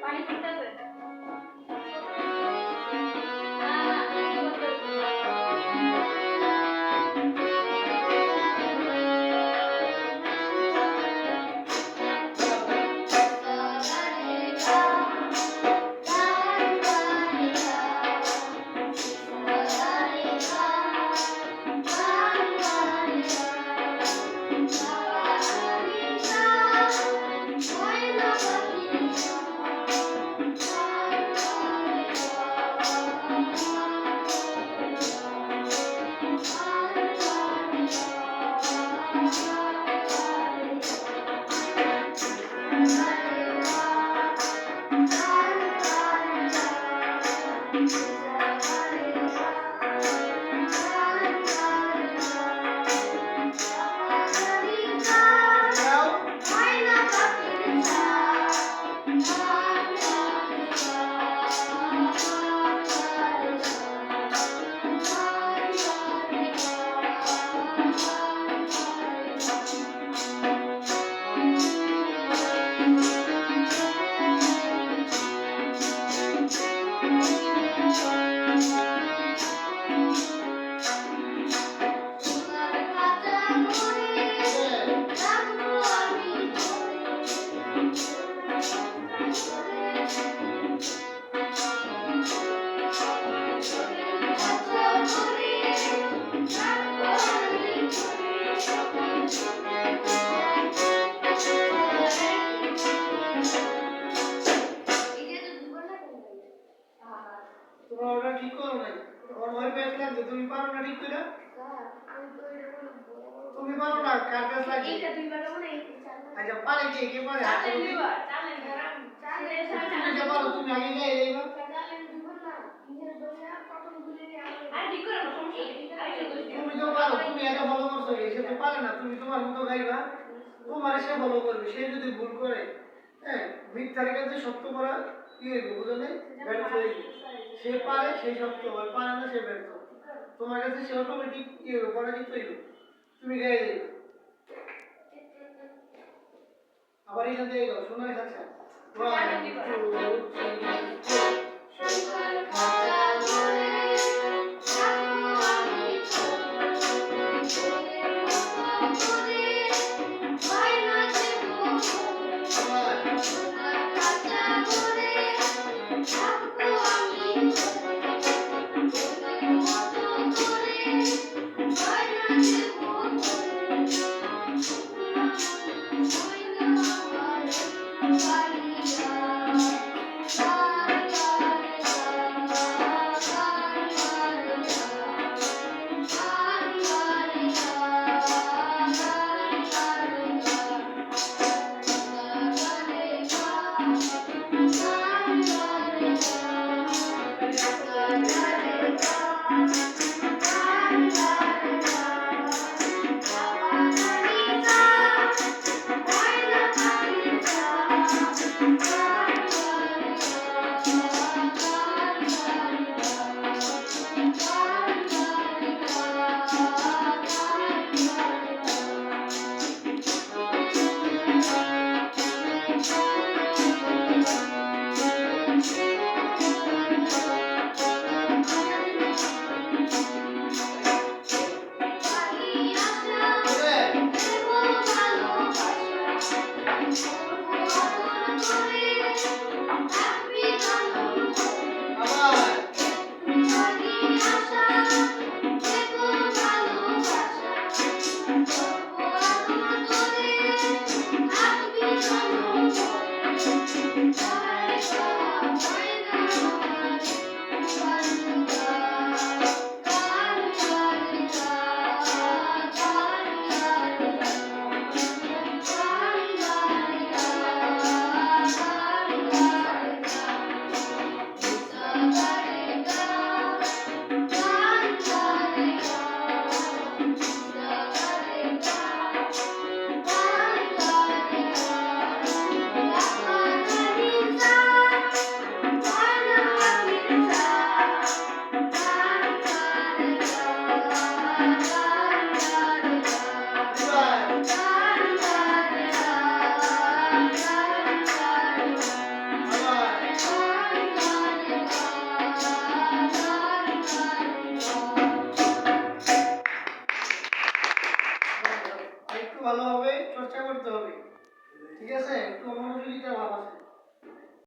পানি ফুটতেছে তোমার ওটা ঠিক করো নাই তোমার ভয় পেয়েছিলাম যে তুমি পারো না ঠিক করে তুমি পারো না কার কাছে লাগে এইটা দুই বার মানে আচ্ছা পারে কে পারে চালে দুইবার চালে গরম চালে তুমি যে পারো তুমি আগে যাই যাইবা চালে দুইবার না নিজের দোষে কত গুলি আর ঠিক করে সমস্যা তুমি তো পারো তুমি এটা ভালো করছো সে তো পারে না তুমি তোমার মতো গাইবা তোমার সে ভালো করবে সে যদি ভুল করে হ্যাঁ মিথ্যার কাছে সত্য করা কি হইব বুঝো নাই ব্যর্থ হইবে সে পারে সে সত্য আর পারে না সে ব্যর্থ তোমার কাছে সে অটোমেটিক কি হইব পরাজিত হইব তুমি গায়ে যাইবে আবার এখান থেকে গাও শোনার কাছে ভালোভাবে চর্চা করতে হবে। ঠিক আছে, একটু মনোযোগিতা ভাব আছে।